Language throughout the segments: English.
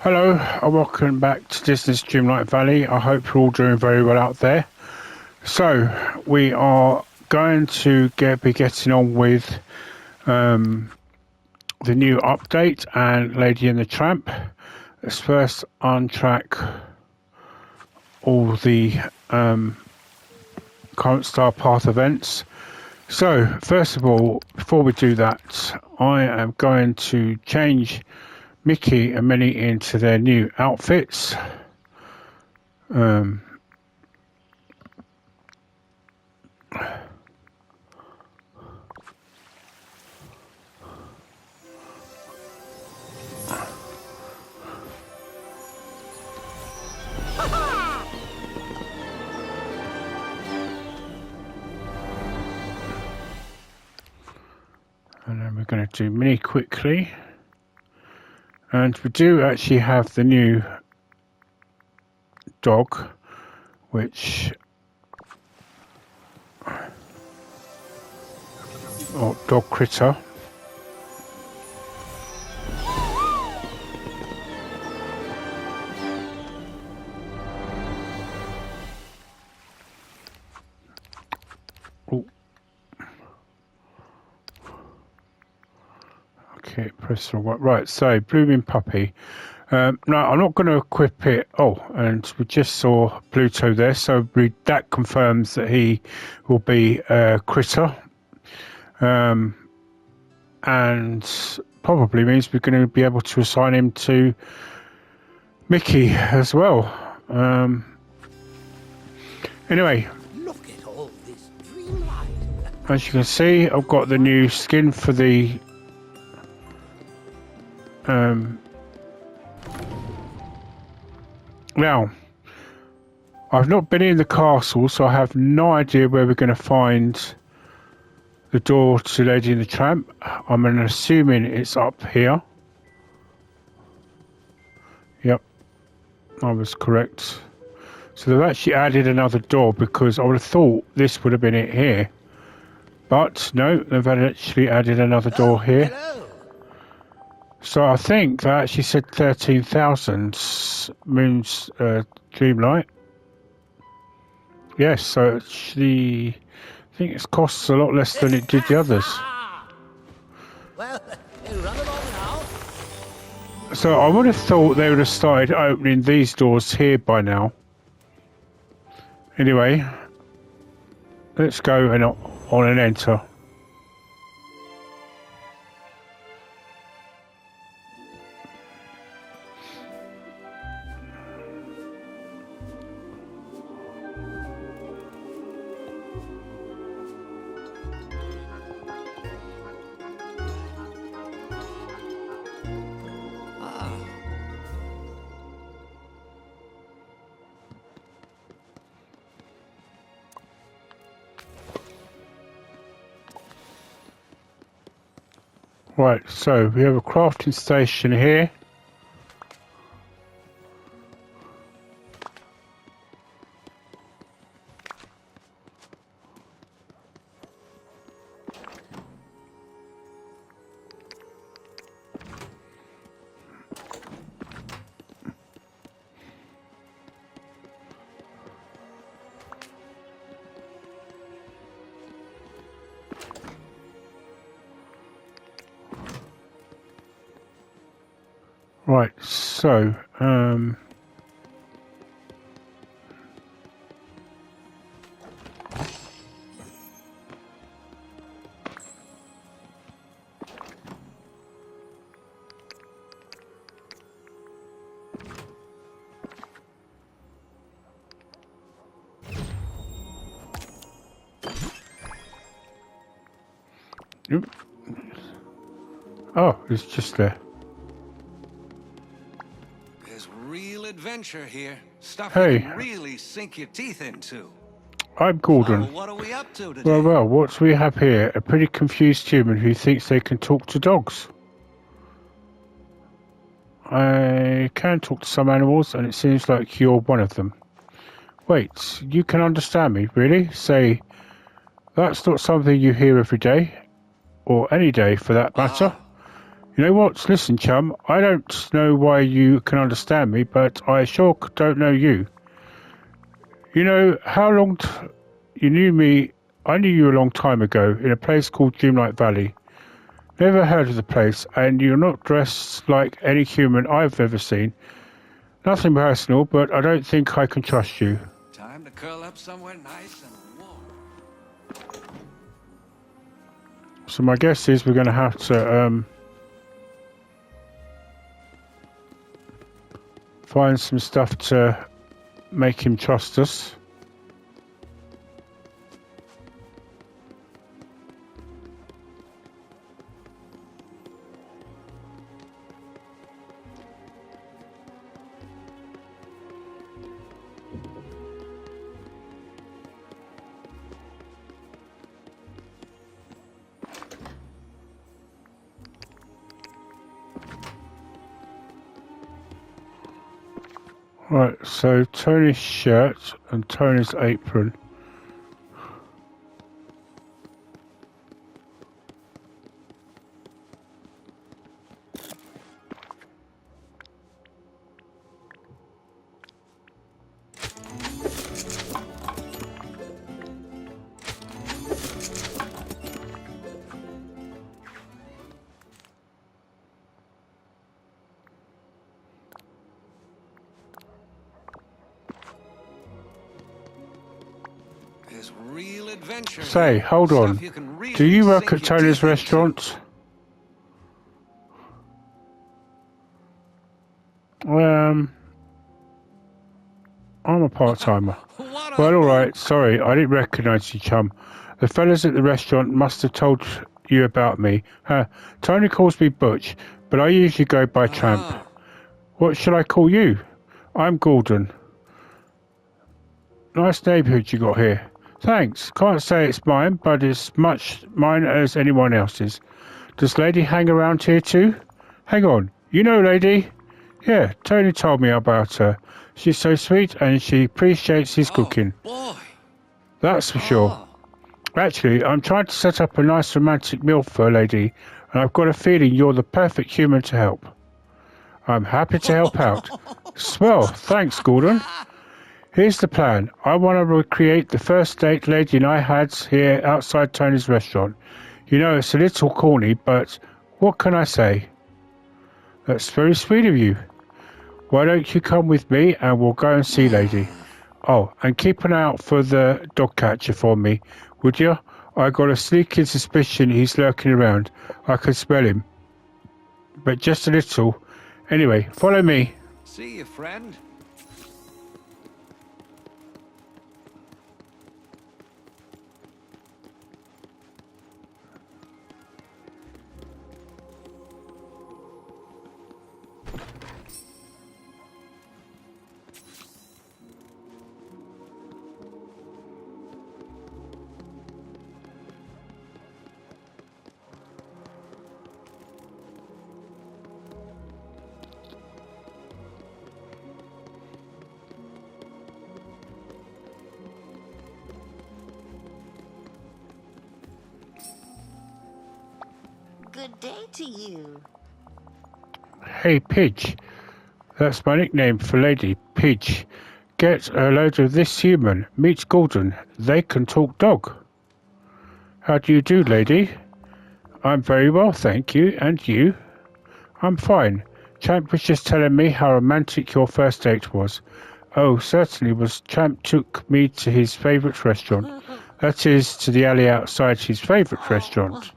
Hello and welcome back to Disney Dreamlight Valley. I hope you're all doing very well out there. So we are going to be getting on with the new update and Lady and the Tramp. Let's first untrack all the current Star Path events. So first of all, before we do that, I am going to change Mickey and Minnie into their new outfits. And then we're going to do Minnie quickly. And we do actually have the new dog, which, or dog critter. Oh. Okay, press the right. So, blooming puppy. No, I'm not going to equip it. Oh, and we just saw Pluto there, so that confirms that he will be a critter. And probably means we're going to be able to assign him to Mickey as well. Anyway, look at all this dreamlight. as you can see, I've got the new skin for the now, I've not been in the castle, so I have no idea where we're going to find the door to Lady and the Tramp. I'm assuming it's up here. Yep, I was correct. So they've actually added another door because I would have thought this would have been it here. But no, they've actually added another door here. Hello. So I think they actually said 13,000 moons Dreamlight. Yes, so actually I think it costs a lot less than it did the others. Well, run along now. So I would have thought they would have started opening these doors here by now. Anyway, let's go and on and enter. Right, so we have a crafting station here. Right, so oh, it's just there. There's real adventure here. Stuff Hey. you can really sink your teeth into. I'm Gordon. Well, what are we up to today? Well, what we have here? A pretty confused human who thinks they can talk to dogs. I can talk to some animals, and it seems like you're one of them. Wait, you can understand me, really? Say, that's not something you hear every day, or any day for that matter. You know what? Listen, chum, I don't know why you can understand me, but I sure don't know you. You know, you knew me, I knew you a long time ago in a place called Dreamlight Valley. Never heard of the place, and you're not dressed like any human I've ever seen. Nothing personal, but I don't think I can trust you. Time to curl up somewhere nice and warm. So my guess is we're going to have to find some stuff to make him trust us. Right, so Tony's shirt and Tony's apron. There's real adventure. Say, here. hold on. Stuff you can really Do you work sink at your Tony's teeth into. restaurant? I'm a part-timer. What Well, a alright, sorry, I didn't recognise you, chum. The fellas at the restaurant must have told you about me. Tony calls me Butch, but I usually go by Tramp. Oh, What should I call you? I'm Gordon. Nice neighbourhood you got here. Thanks. Can't say it's mine, but it's much mine as anyone else's. Does Lady hang around here too? Hang on. You know Lady? Yeah, Tony told me about her. She's so sweet and she appreciates his cooking. boy. That's for sure. Oh. Actually, I'm trying to set up a nice romantic meal for a lady, and I've got a feeling you're the perfect human to help. I'm happy to help out. Swell, thanks, Gordon. Here's the plan. I want to recreate the first date Lady and I had here outside Tony's restaurant. You know, it's a little corny, but what can I say? That's very sweet of you. Why don't you come with me and we'll go and see Lady? Oh, and keep an eye out for the dog catcher for me, would you? I got a sneaking suspicion he's lurking around. I can smell him. But just a little. Anyway, follow me. See you, friend. Good day to you. Hey, Pidge. That's my nickname for Lady, Pidge. Get a load of this human. Meet Gordon. They can talk dog. How do you do, Lady? I'm very well, thank you. And you? I'm fine. Tramp was just telling me how romantic your first date was. Oh, certainly was. Tramp took me to his favourite restaurant. That is, to the alley outside his favourite restaurant.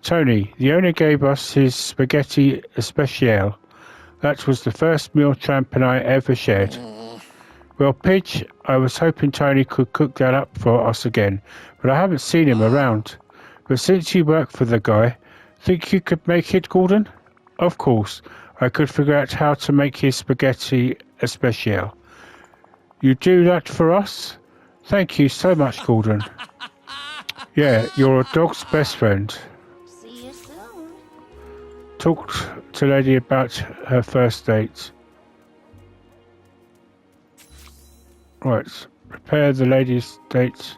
Tony, the owner gave us his spaghetti especial. That was the first meal Tramp and I ever shared. Well, Pidge, I was hoping Tony could cook that up for us again, but I haven't seen him around. But since you work for the guy, think you could make it, Gordon? Of course, I could figure out how to make his spaghetti especial. You do that for us? Thank you so much, Gordon. Yeah, you're a dog's best friend. See you soon. Talk to Lady about her first date. Right, prepare the lady's date.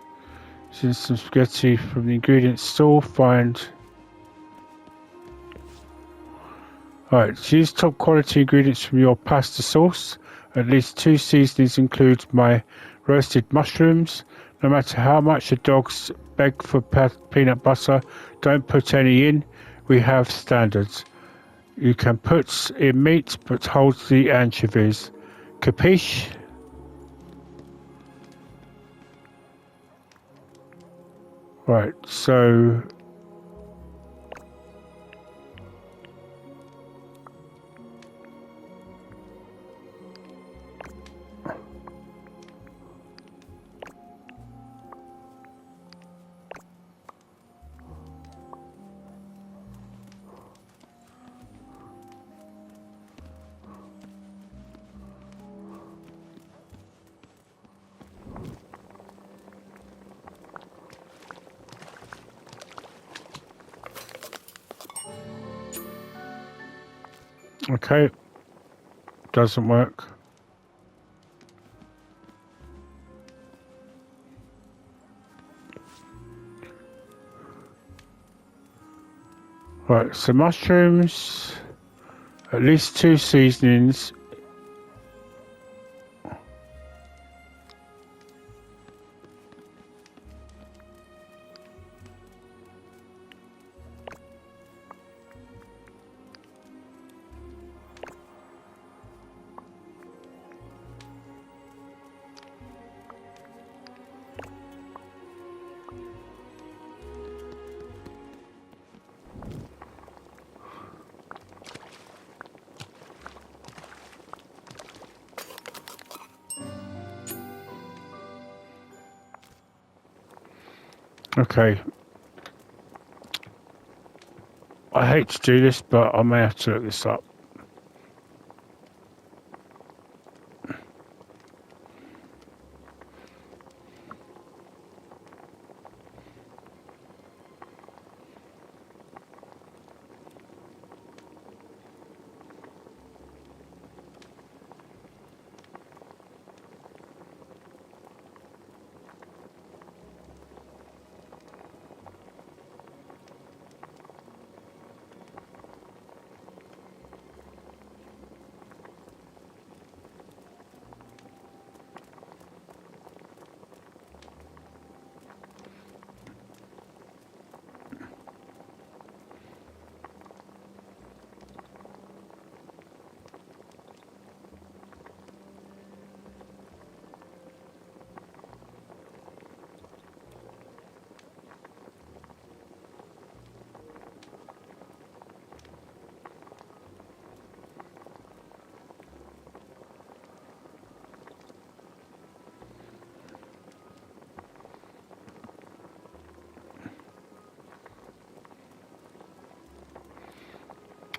Since some spaghetti from the ingredients store, find Alright, use top quality ingredients from your pasta sauce. At least 2 seasonings include my roasted mushrooms. No matter how much the dogs beg for peanut butter, don't put any in. We have standards. You can put in meat, but hold the anchovies. Capiche? Right, so... Okay, doesn't work. Right, so mushrooms, at least 2 seasonings. Okay. I hate to do this, but I may have to look this up.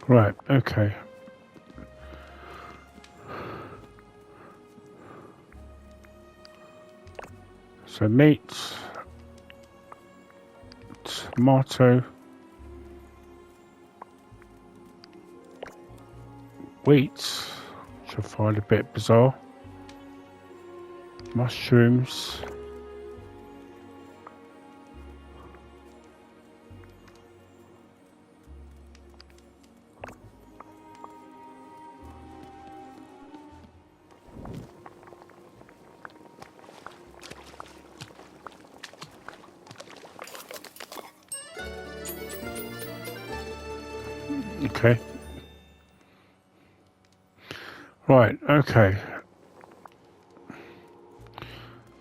Right, okay. So meat, tomato, wheat, which I find a bit bizarre, mushrooms, okay. Right, okay.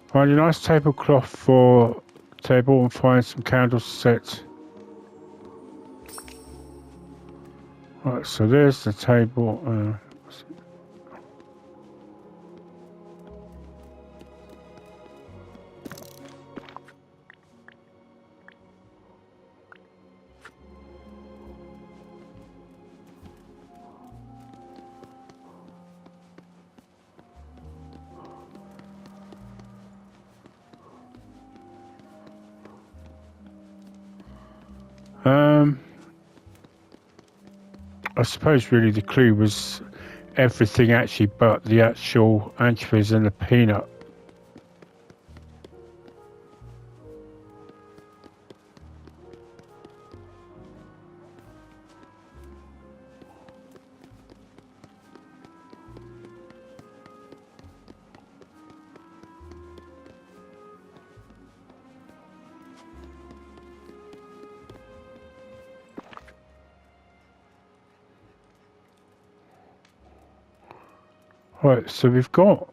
Find a nice tablecloth for table and find some candles set. Right, so there's the table. I suppose really the clue was everything actually but the actual anchovies and the peanut. Right, so we've got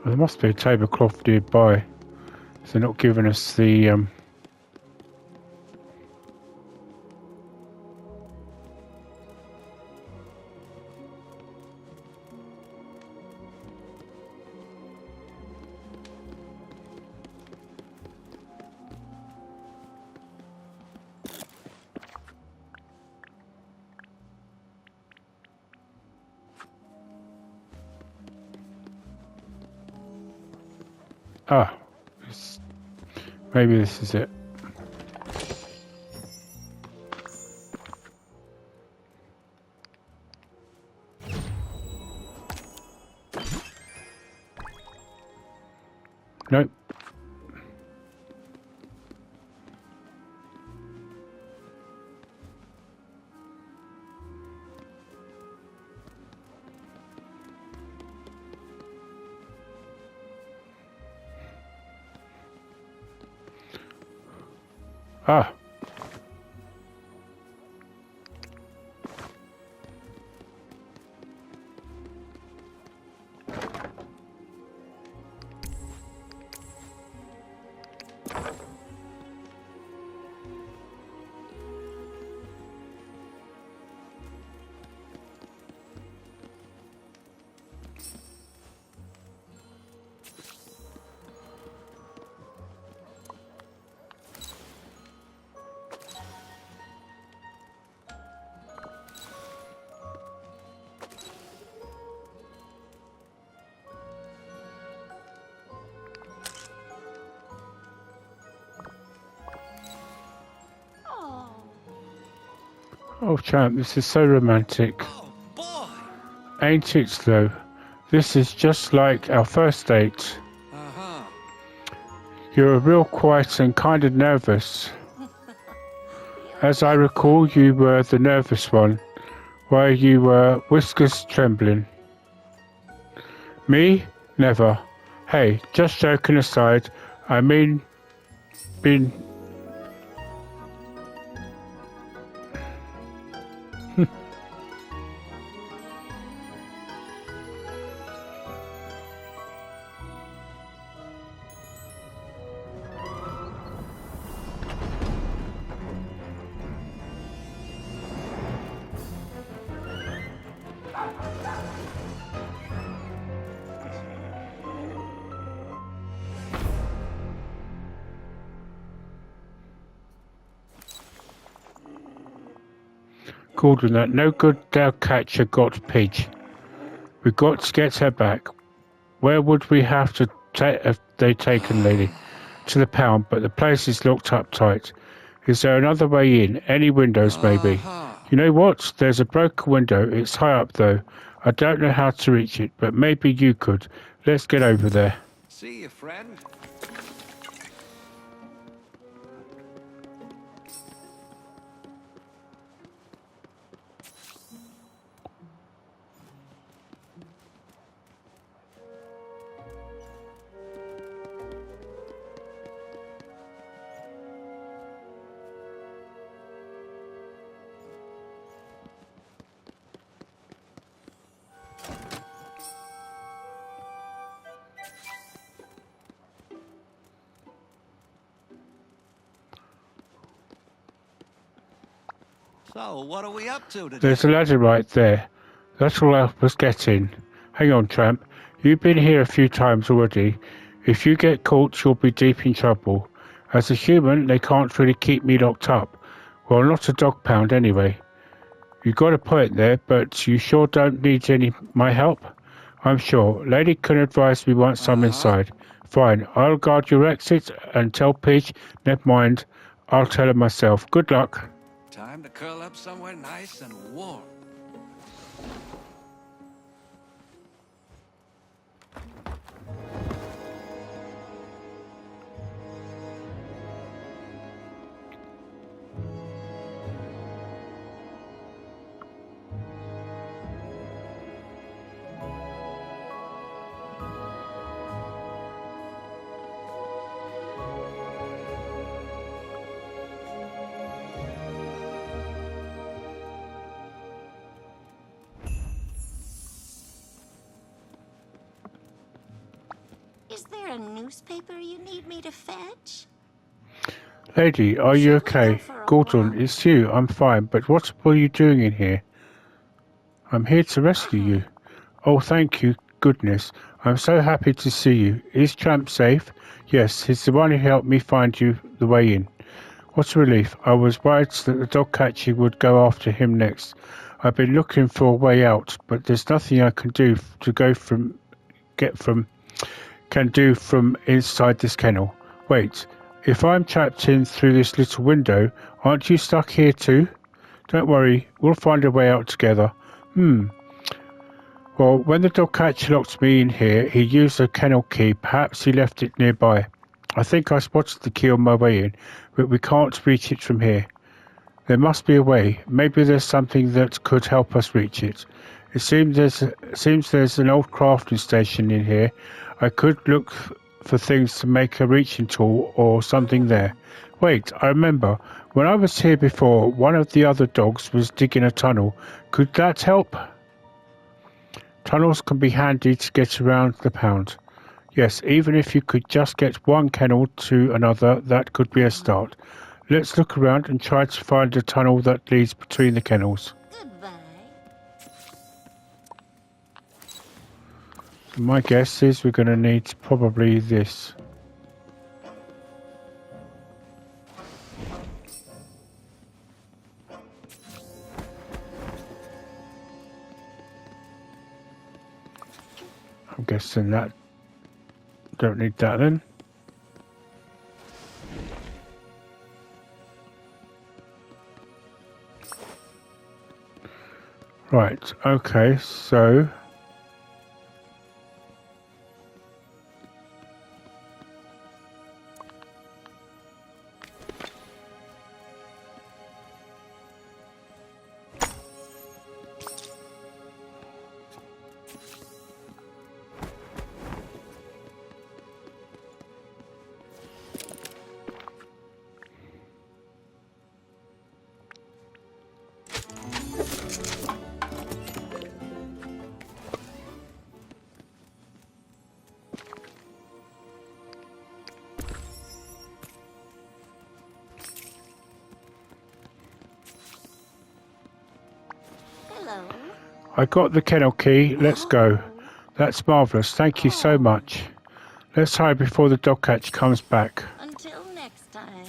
there must be a tablecloth nearby. So they're not giving us the ah, maybe this is it. Nope. Ah. Oh, Oh, champ, this is so romantic. Oh, boy! Ain't it, though? This is just like our first date. Uh-huh. You're real quiet and kind of nervous. As I recall, you were the nervous one, while you were whiskers trembling. Me? Never. Hey, just joking aside, I mean, been... Gordon, that no good dog catcher got Pidge. We got to get her back. Where would we have to have they taken lady? To the pound, but the place is locked up tight. Is there another way in? Any windows, maybe? Uh-huh. You know what? There's a broken window. It's high up, though. I don't know how to reach it, but maybe you could. Let's get over there. See you, friend. So, what are we up to today? There's a ladder right there. That's all I was getting. Hang on, Tramp. You've been here a few times already. If you get caught, you'll be deep in trouble. As a human, they can't really keep me locked up. Well, not a dog pound, anyway. You got a point there, but you sure don't need any my help? I'm sure. Lady can advise me once I'm inside. Fine, I'll guard your exit and tell Peach, never mind, I'll tell her myself. Good luck. Time to curl up somewhere nice and warm. Is there a newspaper you need me to fetch? Lady, are you okay? Gordon, it's you. I'm fine, but what were you doing in here? I'm here to rescue you. Oh, thank you, goodness. I'm so happy to see you. Is Tramp safe? Yes, he's the one who helped me find you the way in. What a relief. I was worried that the dog catcher would go after him next. I've been looking for a way out, but there's nothing I can do to can do from inside this kennel. Wait, if I'm trapped in through this little window, aren't you stuck here too? Don't worry, we'll find a way out together. Well, when the dog catcher locked me in here, he used a kennel key. Perhaps he left it nearby. I think I spotted the key on my way in, but we can't reach it from here. There must be a way. Maybe there's something that could help us reach it. It seems there's an old crafting station in here. I could look for things to make a reaching tool or something there. Wait, I remember. When I was here before, one of the other dogs was digging a tunnel. Could that help? Tunnels can be handy to get around the pound. Yes, even if you could just get one kennel to another, that could be a start. Let's look around and try to find a tunnel that leads between the kennels. Goodbye. My guess is we're going to need probably this. I'm guessing that. Don't need that then. Right, okay, so Hello. I got the kennel key. Let's go. That's marvellous. Thank you so much. Let's hide before the dog catcher comes back. Until next time.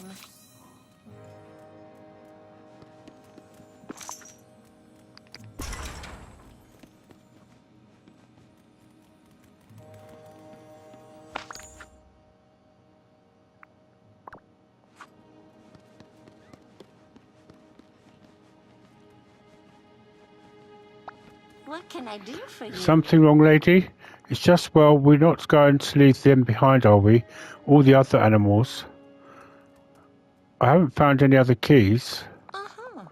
What can I do for you? Something wrong, lady? It's just, well, we're not going to leave them behind, are we? All the other animals. I haven't found any other keys. Uh-huh.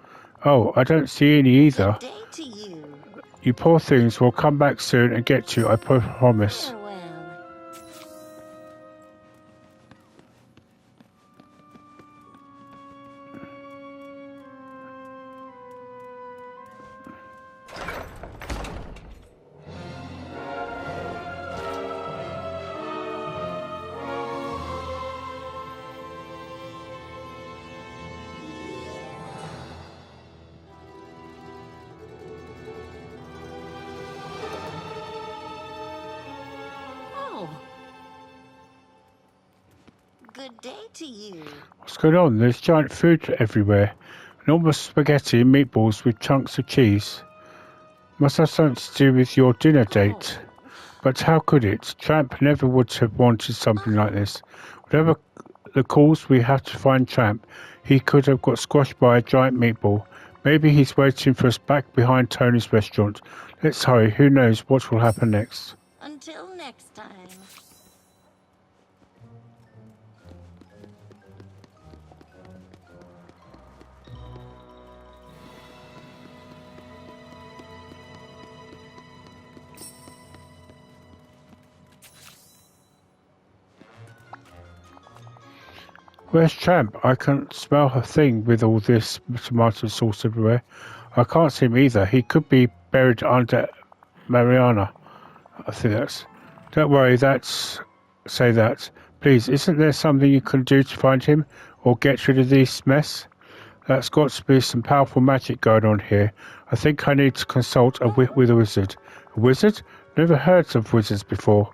Oh, I don't see any either. Good day to you. You poor things will come back soon and get you, I promise. Farewell. Oh. Good day to you. What's going on? There's giant food everywhere. Enormous spaghetti and meatballs with chunks of cheese. Must have something to do with your dinner date. But how could it? Tramp never would have wanted something like this. Whatever the cause, we have to find Tramp. He could have got squashed by a giant meatball. Maybe he's waiting for us back behind Tony's restaurant. Let's hurry. Who knows what will happen next? Until next time. Where's Tramp? I can't smell a thing with all this tomato sauce everywhere. I can't see him either. He could be buried under Mariana. I think that's... Don't worry, say that. Please, isn't there something you can do to find him? Or get rid of this mess? That's got to be some powerful magic going on here. I think I need to consult with a wizard. A wizard? Never heard of wizards before.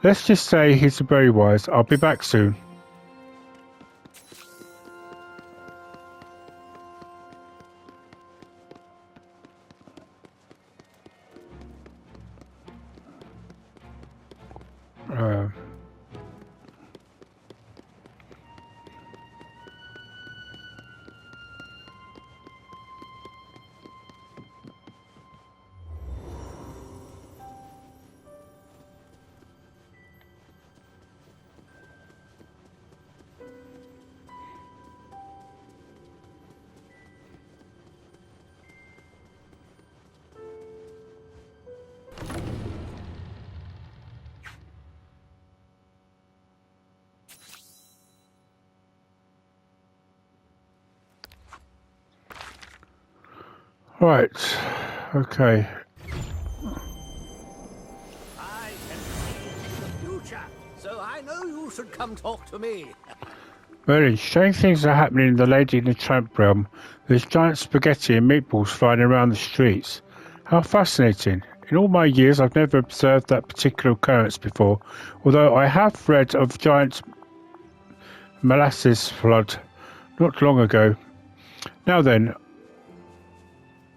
Let's just say he's very wise. I'll be back soon. Right. Okay. I can see the future, so I know you should come talk to me. Merlin, strange things are happening in the Lady in the Tramp realm. There's giant spaghetti and meatballs flying around the streets. How fascinating. In all my years, I've never observed that particular occurrence before, although I have read of giant molasses flood not long ago. Now then,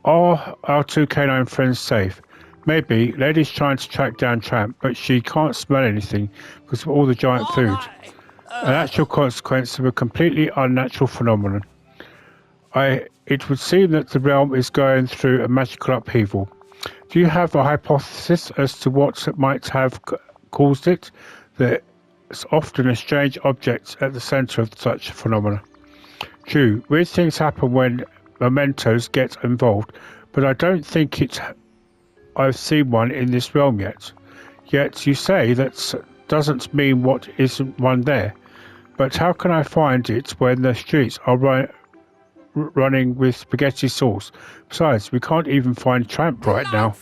are our two canine friends safe? Maybe. Lady's trying to track down Tramp, but she can't smell anything because of all the giant food. An actual consequence of a completely unnatural phenomenon. It would seem that the realm is going through a magical upheaval. Do you have a hypothesis as to what might have caused it? There's often a strange object at the centre of such a phenomenon. True, weird things happen when mementos get involved, but I don't think I've seen one in this realm yet. Yet you say that doesn't mean what isn't one there. But how can I find it when the streets are running with spaghetti sauce? Besides, we can't even find Tramp right now.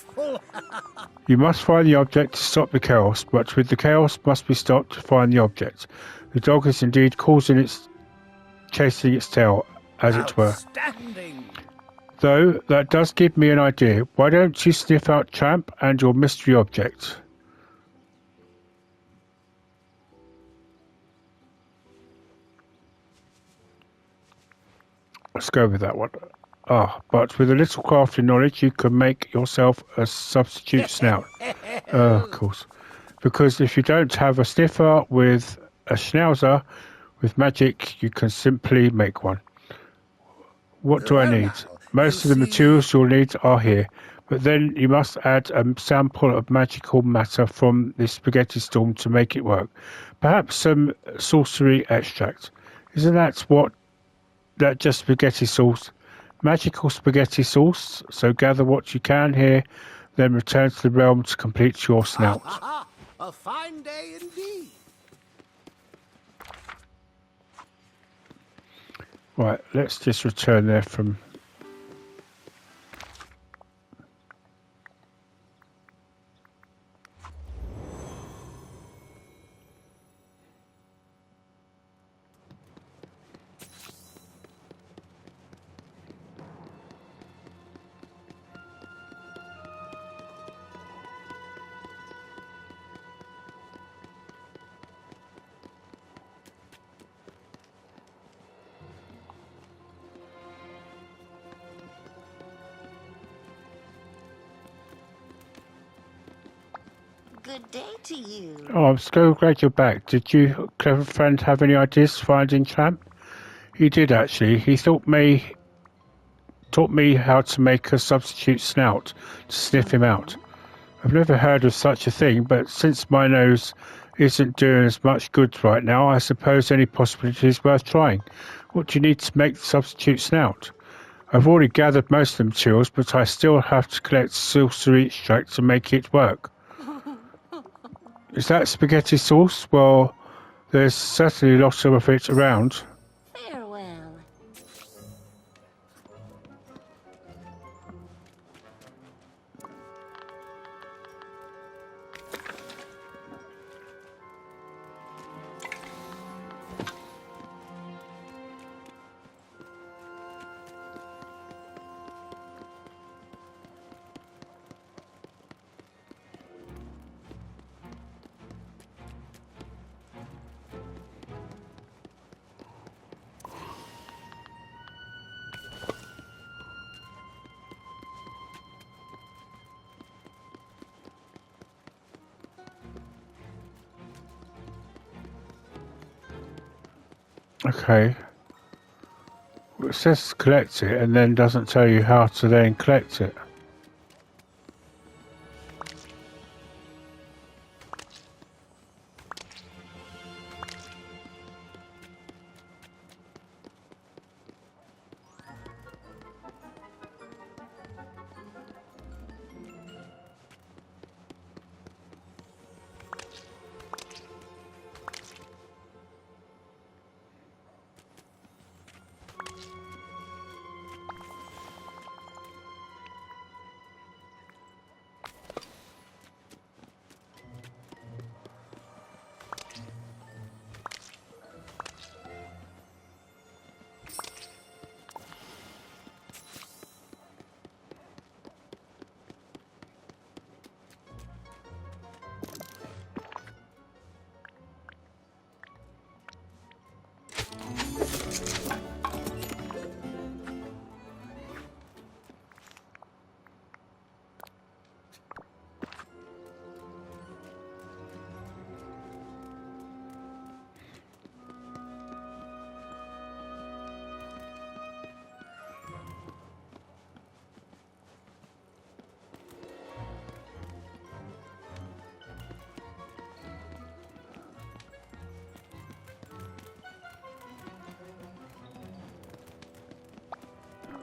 You must find the object to stop the chaos, but with the chaos must be stopped to find the object. The dog is indeed chasing its tail, as it were. Though, that does give me an idea. Why don't you sniff out Tramp and your mystery object? Let's go with that one. But with a little crafting knowledge, you can make yourself a substitute snout. Of course. Because if you don't have a sniffer with a schnauzer, with magic, you can simply make one. What do I need? Most of the materials you'll need are here, but then you must add a sample of magical matter from the spaghetti storm to make it work. Perhaps some sorcery extract. Isn't that just spaghetti sauce? Magical spaghetti sauce. So gather what you can here, then return to the realm to complete your snout. A fine day indeed. Right, let's just return there from... good day to you. Oh, I'm so glad you're back. Did you, clever friend, have any ideas for finding Tramp? He did actually. He taught me how to make a substitute snout to sniff him out. I've never heard of such a thing, but since my nose isn't doing as much good right now, I suppose any possibility is worth trying. What do you need to make the substitute snout? I've already gathered most of the materials, but I still have to collect sorcery extract to make it work. Is that spaghetti sauce? Well, there's certainly a lot of it around. Farewell. Okay. Well, it says collect it and then doesn't tell you how to then collect it.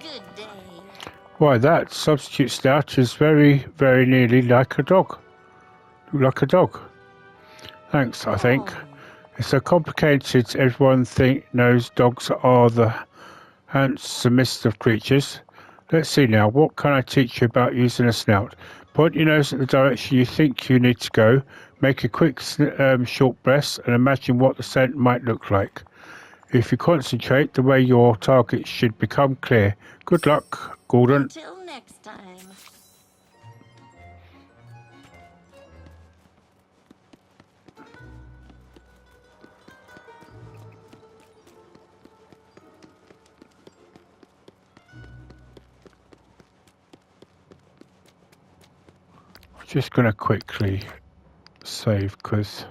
Good day. Why, that substitute snout is very, very nearly like a dog. Like a dog. Thanks, I think. It's so complicated everyone knows dogs are the handsomest of creatures. Let's see now, what can I teach you about using a snout? Point your nose in the direction you think you need to go, make a quick short breath and imagine what the scent might look like. If you concentrate, the way your target should become clear. Good luck, Gordon. Until next time. I'm just going to quickly save because...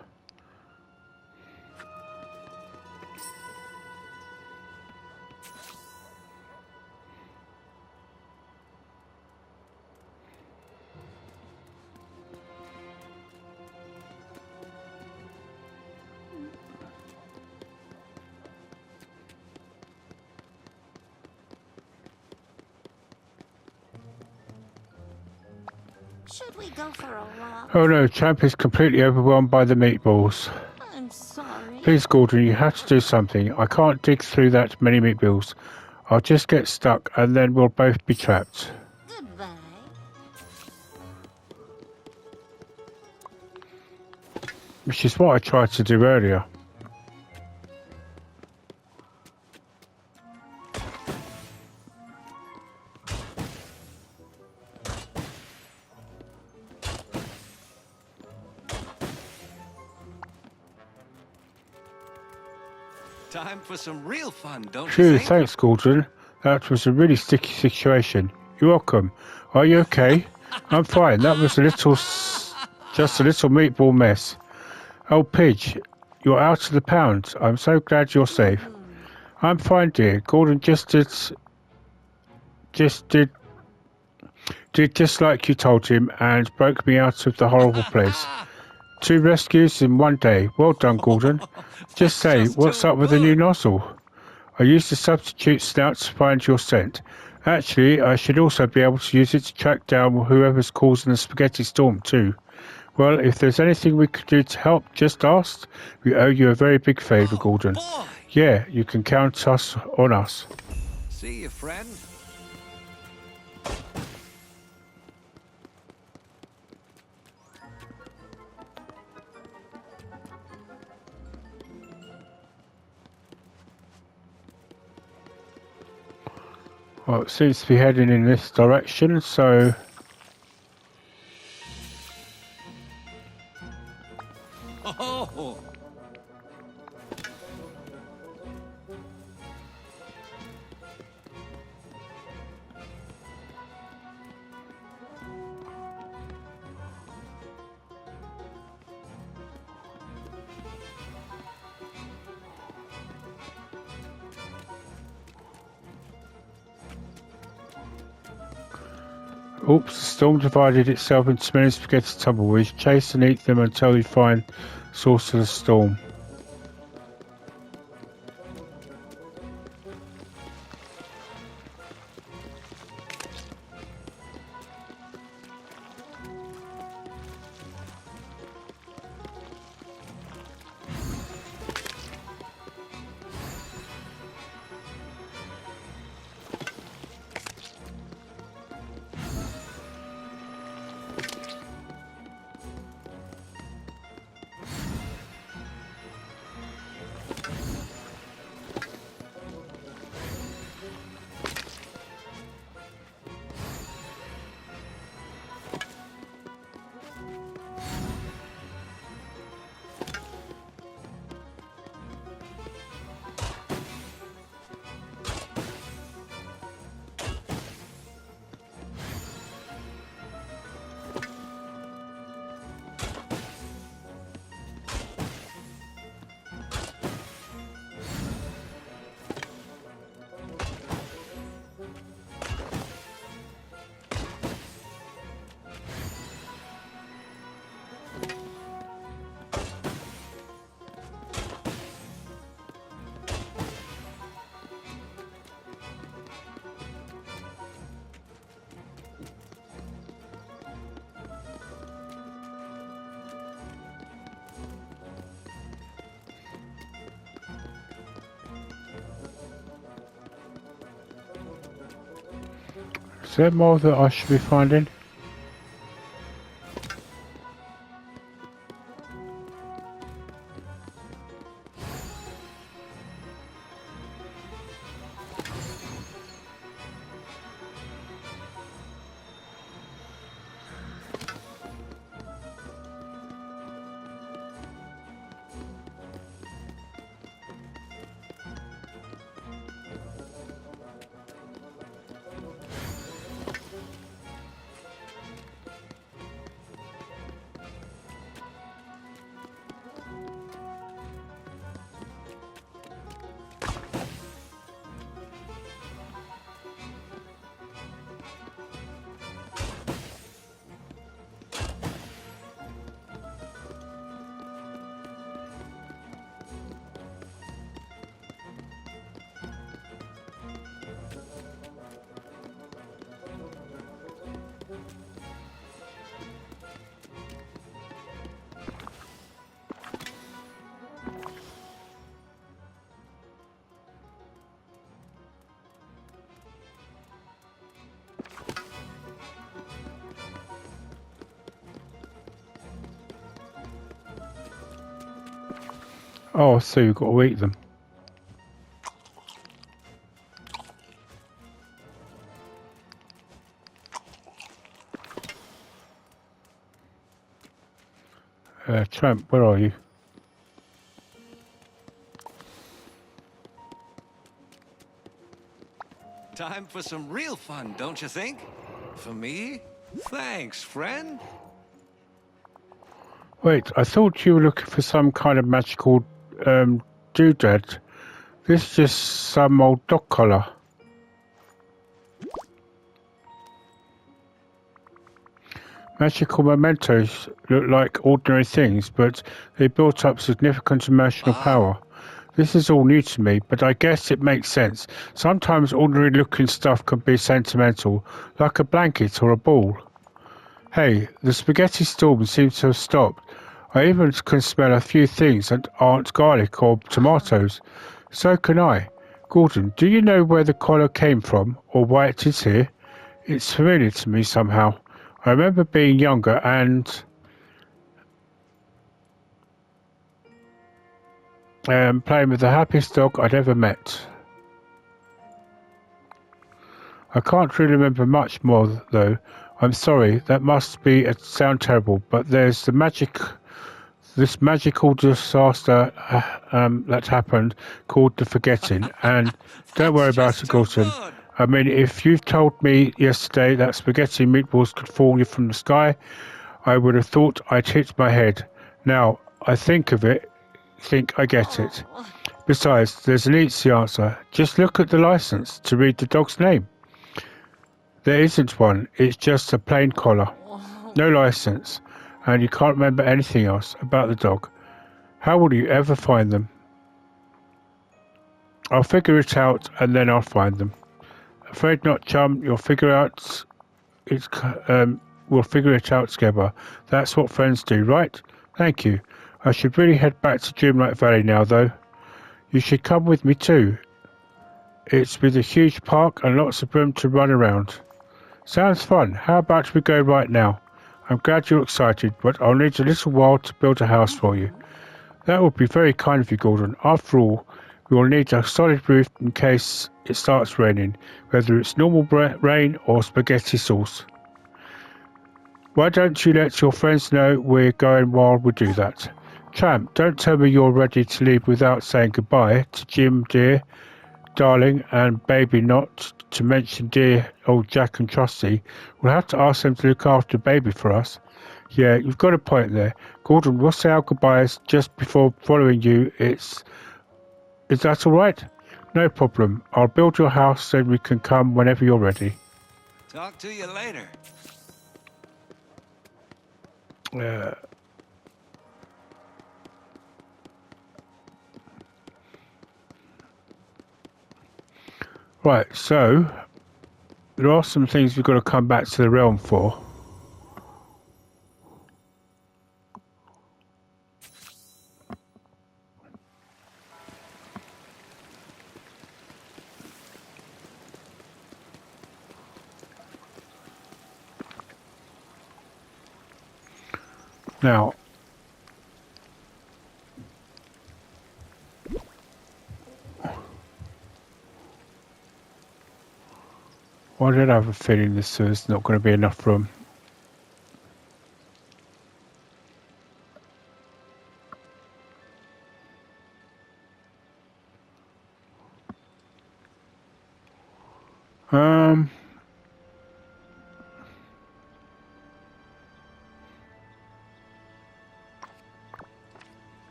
Should we go for a walk? Oh no, Tramp is completely overwhelmed by the meatballs. I'm sorry. Please, Gordon, you have to do something. I can't dig through that many meatballs. I'll just get stuck and then we'll both be trapped. Goodbye. Which is what I tried to do earlier. Time for some real fun, don't you Phew, think? thanks, Gordon. That was a really sticky situation. You're welcome. Are you okay? I'm fine. That was a little Just a little meatball mess. Oh, Pidge, you're out of the pound. I'm so glad you're safe. I'm fine, dear. Gordon just did just like you told him and broke me out of the horrible place. 2 rescues in 1 day. Well done, Gordon. Just say, what's up with the new nozzle? I used the substitute snout to find your scent. Actually, I should also be able to use it to track down whoever's causing the spaghetti storm, too. Well, if there's anything we could do to help, just ask. We owe you a very big favour, Gordon. Boy! Yeah, you can count on us. See you, friend. Well, it seems to be heading in this direction, so... Oh! Oops, the storm divided itself into many spaghetti tumbleweeds. Chase and eat them until you find the source of the storm. Is there more that I should be finding? Oh, so you've got to eat them. Tramp, where are you? Time for some real fun, don't you think? For me? Thanks, friend. Wait, I thought you were looking for some kind of magical doodad. This is just some old dog collar. Magical mementos look like ordinary things, but they built up significant emotional power. This is all new to me, but I guess it makes sense. Sometimes ordinary looking stuff can be sentimental, like a blanket or a ball. Hey, the spaghetti storm seems to have stopped. I even can smell a few things that aren't garlic or tomatoes. So can I. Gordon, do you know where the collar came from, or why it is here? It's familiar to me somehow. I remember being younger and playing with the happiest dog I'd ever met. I can't really remember much more, though. I'm sorry, that must sound terrible, but there's this magical disaster that happened called the forgetting, and don't worry about it, Gordon. I mean, if you've told me yesterday that spaghetti meatballs could fall from the sky, I would have thought I'd hit my head. Now, I think I get it. Besides, there's an easy answer. Just look at the license to read the dog's name. There isn't one, it's just a plain collar. No license, and you can't remember anything else about the dog. How will you ever find them? I'll figure it out, and then I'll find them. Afraid not, chum. We'll figure it out together. That's what friends do, right? Thank you. I should really head back to Dreamlight Valley now, though. You should come with me too. It's with a huge park and lots of room to run around. Sounds fun. How about we go right now? I'm glad you're excited, but I'll need a little while to build a house for you. That would be very kind of you, Gordon. After all, we will need a solid roof in case it starts raining, whether it's normal rain or spaghetti sauce. Why don't you let your friends know we're going while we do that? Tramp, don't tell me you're ready to leave without saying goodbye to Jim, dear, darling, and baby, not to mention dear old Jack and Trusty. We'll have to ask them to look after baby for us. Yeah, you've got a point there. Gordon, we'll say our goodbyes just before following you. Is that all right? No problem. I'll build your house so we can come whenever you're ready. Talk to you later. Right, so there are some things we've got to come back to the realm for. Now, I did have a feeling there's not going to be enough room. Um,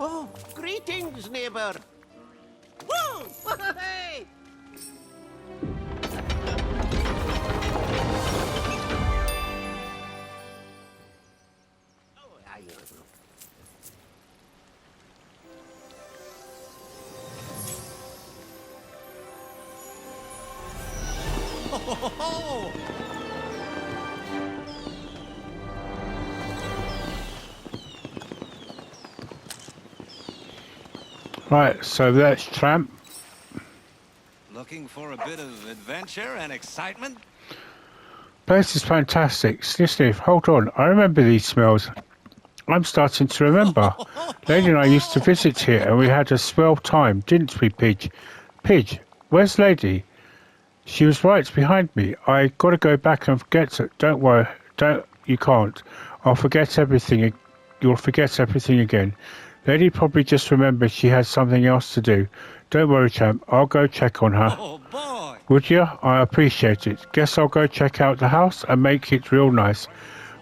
Oh, greetings, neighbor. Woo! Hey! Oh, oh. right, so that's Tramp. Looking for a bit of adventure and excitement? Place is fantastic. Sniff, sniff. Hold on. I remember these smells. I'm starting to remember. Lady and I used to visit here and we had a swell time, didn't we, Pidge? Pidge, where's Lady? She was right behind me. I gotta go back and forget it. Don't worry. You can't. I'll forget everything. You'll forget everything again. Lady probably just remembered she had something else to do. Don't worry, Tramp. I'll go check on her. Oh, boy. Would you? I appreciate it. Guess I'll go check out the house and make it real nice.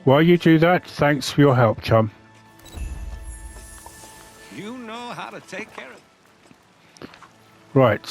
While you do that, thanks for your help, chum. You know how to take care of it. Right.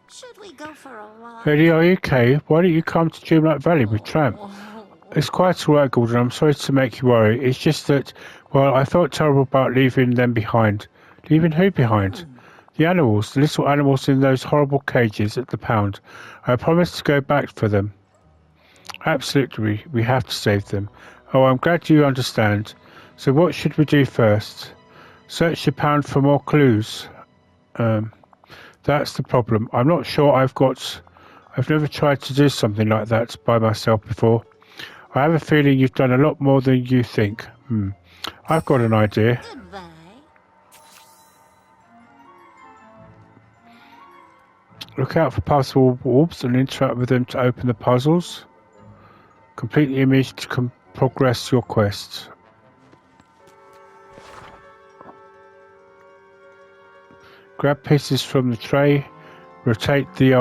Should we go for a walk? Lady, are you okay? Why don't you come to Dreamlight Valley with Tramp? It's quite alright, Gordon. I'm sorry to make you worry. It's just that, well, I felt terrible about leaving them behind. Leaving who behind? The animals, the little animals in those horrible cages at the pound. I promised to go back for them. Absolutely, we have to save them. Oh, I'm glad you understand. So what should we do first? Search the pound for more clues. That's the problem. I'm not sure I've never tried to do something like that by myself before. I have a feeling you've done a lot more than you think. I've got an idea. Goodbye. Look out for puzzle orbs and interact with them to open the puzzles. Complete the image to progress your quest. Grab pieces from the tray. Rotate the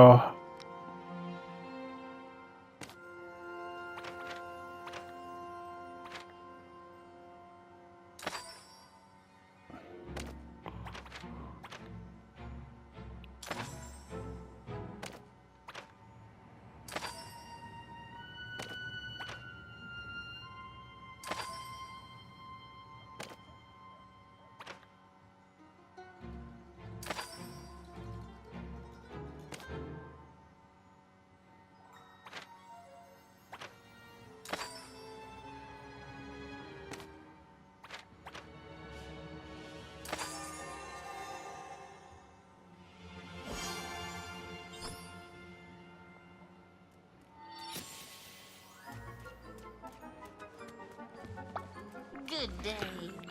Good day.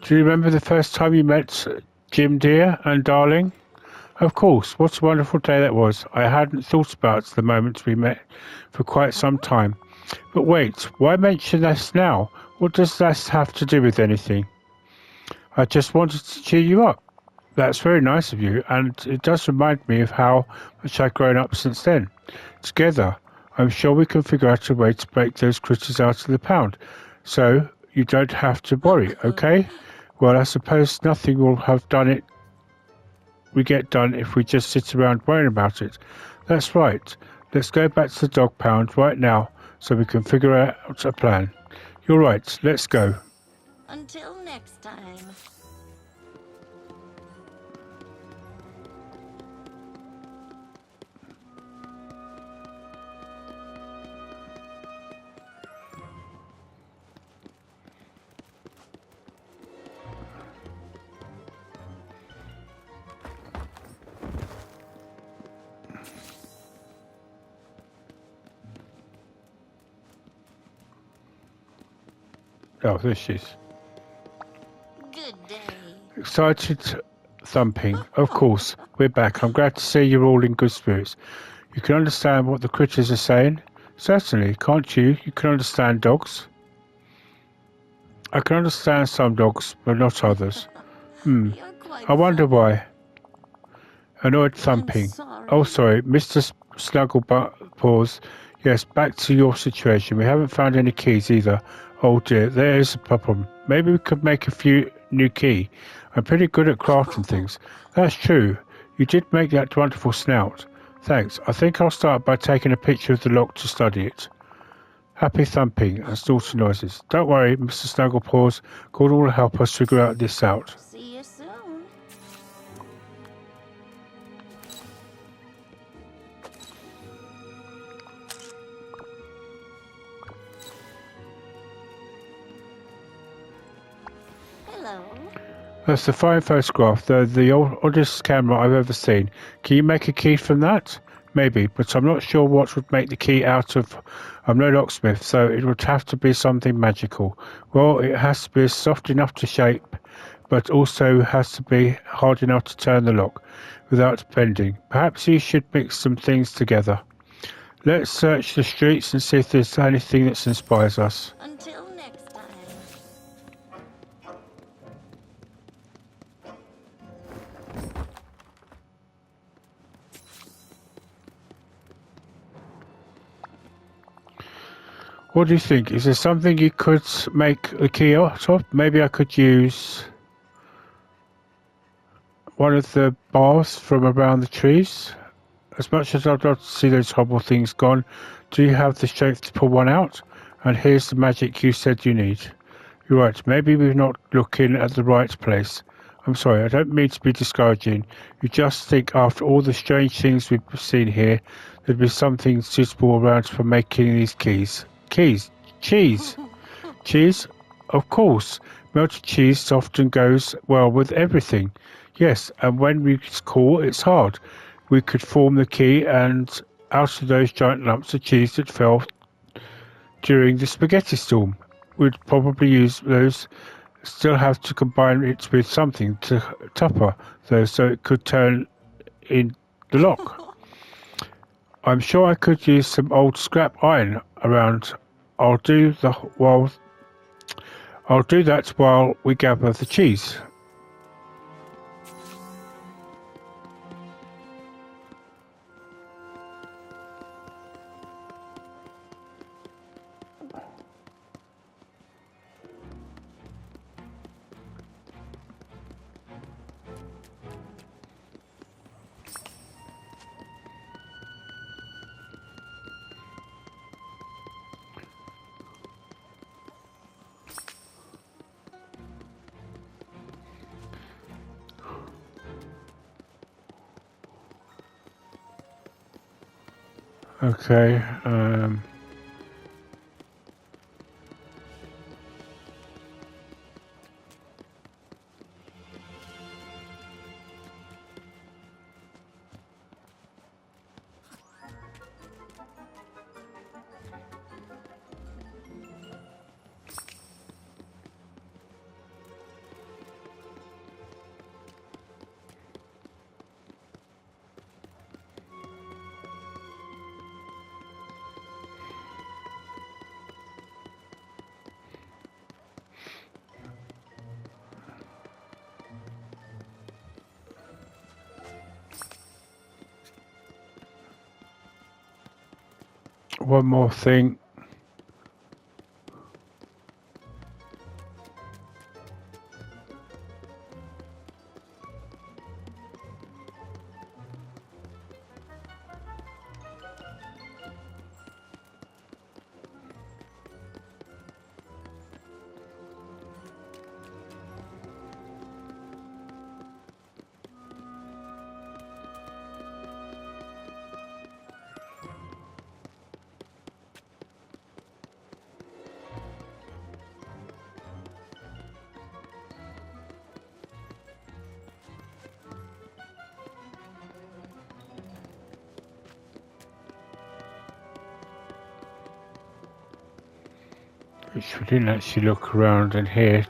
Do you remember the first time you met Jim dear and darling? Of course, what a wonderful day that was. I hadn't thought about the moment we met for quite some time. But wait, why mention this now? What does this have to do with anything? I just wanted to cheer you up. That's very nice of you, and it does remind me of how much I've grown up since then. Together, I'm sure we can figure out a way to break those critters out of the pound. So, you don't have to worry, okay? Well, I suppose nothing will have done it. We get done if we just sit around worrying about it. That's right. Let's go back to the dog pound right now so we can figure out a plan. You're right. Let's go. Until next time. Oh, there she is. Good day. Excited thumping. Of course, we're back. I'm glad to see you're all in good spirits. You can understand what the critters are saying? Certainly, can't you? You can understand dogs. I can understand some dogs, but not others. You're quite I wonder funny. why. Annoyed thumping. sorry. Oh, sorry, Mr. Snugglepaws. Yes, back to your situation. We haven't found any keys either. Oh dear, there is a problem. Maybe we could make a few new key. I'm pretty good at crafting things. That's true. You did make that wonderful snout. Thanks. I think I'll start by taking a picture of the lock to study it. happy thumping, and snorting noises. Don't worry, Mr. Snugglepaws. Gordon will help us figure this out. See you soon. Hello. That's a fine photograph, though the oddest camera I've ever seen. Can you make a key from that? Maybe, but I'm not sure what would make the key out of... I'm no locksmith, so it would have to be something magical. Well, it has to be soft enough to shape, but also has to be hard enough to turn the lock without bending. Perhaps you should mix some things together. Let's search the streets and see if there's anything that inspires us. Until next time. What do you think? Is there something you could make a key out of? Maybe I could use one of the bars from around the trees. As much as I'd love to see those horrible things gone, do you have the strength to pull one out? And here's the magic you said you need. You're right, maybe we're not looking at the right place. I'm sorry, I don't mean to be discouraging. You just think after all the strange things we've seen here, there'd be something suitable around for making these keys. Keys? Cheese? Cheese? Of course. Melted cheese often goes well with everything. Yes, and when we cool, it's hard. We could form the key and out of those giant lumps of cheese that fell during the spaghetti storm. We'd probably use those, still have to combine it with something to tupper though so it could turn in the lock. I'm sure I could use some old scrap iron around. I'll do that while we gather the cheese. Okay, one more thing. Which we didn't actually look around in here.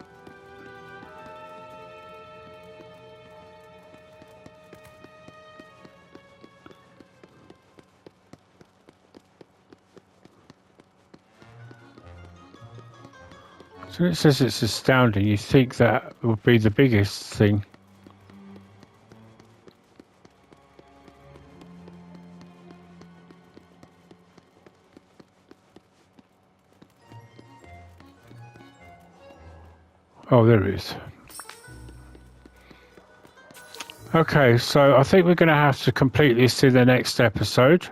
So it says it's astounding. You think that would be the biggest thing. Oh, there it is. Okay, so I think we're going to have to complete this in the next episode.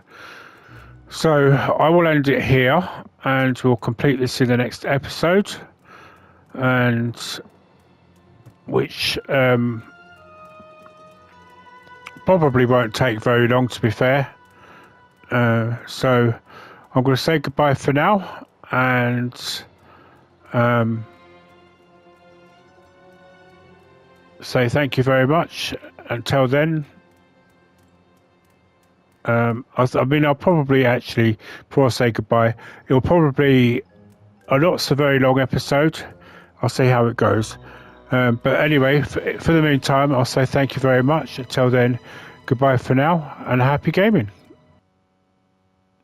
So I will end it here. and we'll complete this in the next episode, and which probably won't take very long, to be fair. So I'm going to say goodbye for now, and say thank you very much. Until then, I'll probably actually, before I say goodbye, it'll probably be a not so very long episode. I'll see how it goes. But anyway, for the meantime, I'll say thank you very much. Until then, goodbye for now, and happy gaming.